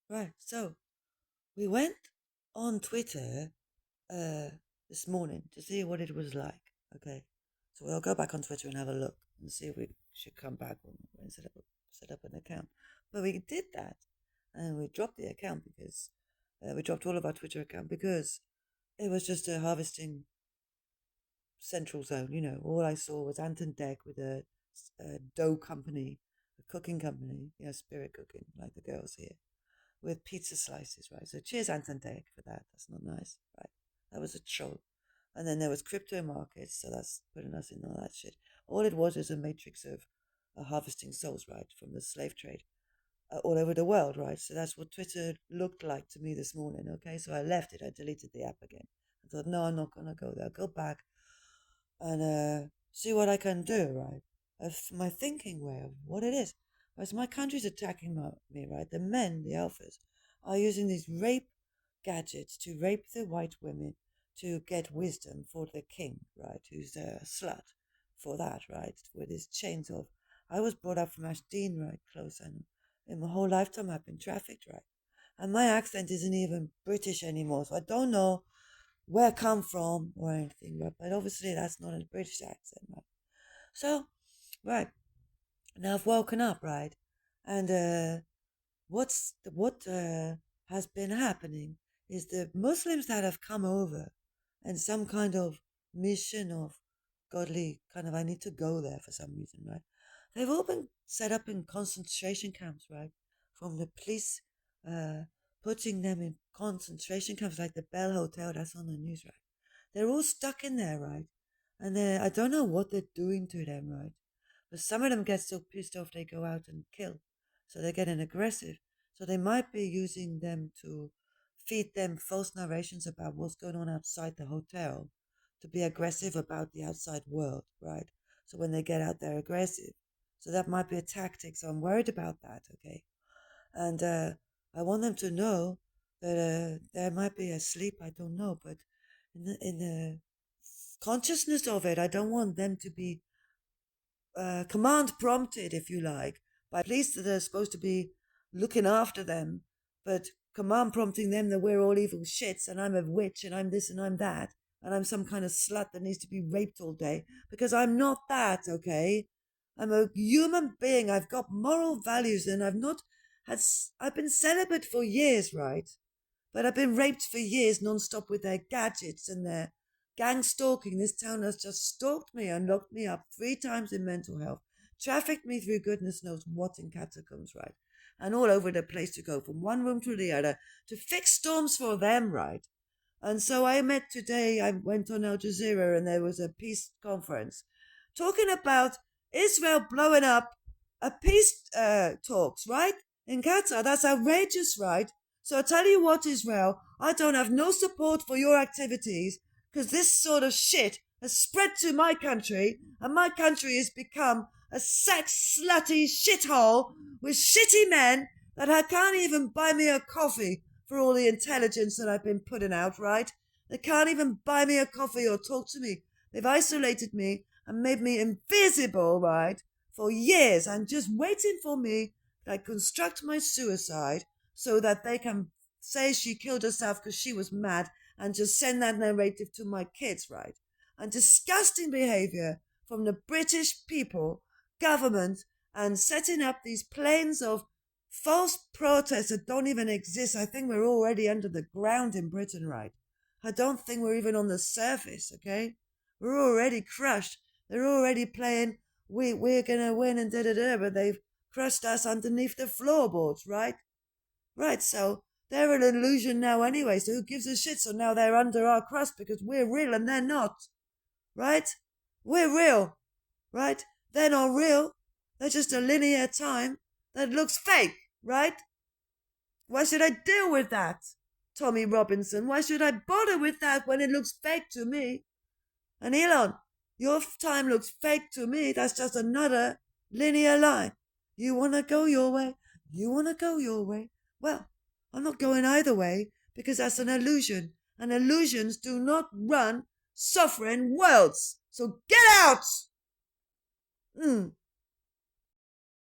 Right. So we went on Twitter uh, this morning to see what it was like. Okay. So we'll go back on Twitter and have a look and see if we should come back and set up an account. But we did that, and we dropped the account because we dropped all of our Twitter account because it was just a harvesting central zone. All I saw was Anton Deck with a dough company, a cooking company, spirit cooking, like the girls here, with pizza slices, right? So cheers, Anton Deck, for that. That's not nice, right? That was a troll. And then there was crypto markets, so that's putting us in all that shit. All it was is a matrix of harvesting souls, right, from the slave trade all over the world, right? So that's what Twitter looked like to me this morning, okay? So I left it, I deleted the app again. I thought, no, I'm not going to go there. I'll go back and see what I can do, right? Of my thinking way of what it is. As my country's attacking me, right? The men, the alphas, are using these rape gadgets to rape the white women to get wisdom for the king, right? Who's a slut for that, right? With his chains of. I was brought up from Ashdeen, right, close, and in my whole lifetime I've been trafficked, right? And my accent isn't even British anymore, so I don't know where I come from or anything, right? But obviously that's not a British accent, right? So, right, now I've woken up, right? And what has been happening is the Muslims that have come over and some kind of mission of godly kind of I need to go there for some reason, right? They've all been set up in concentration camps, right? From the police uh, putting them in concentration camps like the Bell Hotel that's on the news, right? They're all stuck in there, right? And I don't know what they're doing to them, right? But some of them get so pissed off they go out and kill. So they're getting aggressive. So they might be using them to feed them false narrations about what's going on outside the hotel to be aggressive about the outside world, right? So when they get out, they're aggressive. So that might be a tactic. So I'm worried about that, okay? And I want them to know that they might be asleep. I don't know, but in the consciousness of it, I don't want them to be command prompted, if you like, by police that are supposed to be looking after them, but command prompting them that we're all evil shits and I'm a witch and I'm this and I'm that and I'm some kind of slut that needs to be raped all day because I'm not that, okay? I'm a human being. I've got moral values and I've been celibate for years, right? But I've been raped for years non-stop with their gadgets and their gang stalking. This town has just stalked me and locked me up 3 times in mental health, trafficked me through goodness knows what in catacombs, right? And all over the place to go from one room to the other to fix storms for them, right? And so I went on Al Jazeera and there was a peace conference talking about Israel blowing up a peace talks, right? In Qatar. That's outrageous, right? So I tell you what, Israel, I don't have no support for your activities because this sort of shit has spread to my country and my country has become a sex slutty shithole with shitty men that I can't even buy me a coffee for all the intelligence that I've been putting out, right? They can't even buy me a coffee or talk to me. They've isolated me and made me invisible, right, for years and just waiting for me to construct my suicide so that they can say she killed herself because she was mad and just send that narrative to my kids, right? And disgusting behavior from the British people, government, and setting up these planes of false protests that don't even exist. I think we're already under the ground in Britain, right? I don't think we're even on the surface, okay? We're already crushed. They're already playing, we're gonna win and da da da, but they've crushed us underneath the floorboards, right? Right, so they're an illusion now anyway, so who gives a shit? So now they're under our crust because we're real and they're not, right? We're real, right? They're not real. They're just a linear time that looks fake, right? Why should I deal with that, Tommy Robinson? Why should I bother with that when it looks fake to me? And Elon, your time looks fake to me. That's just another linear line. You want to go your way. You want to go your way. Well, I'm not going either way because that's an illusion. And illusions do not run sovereign worlds. So get out!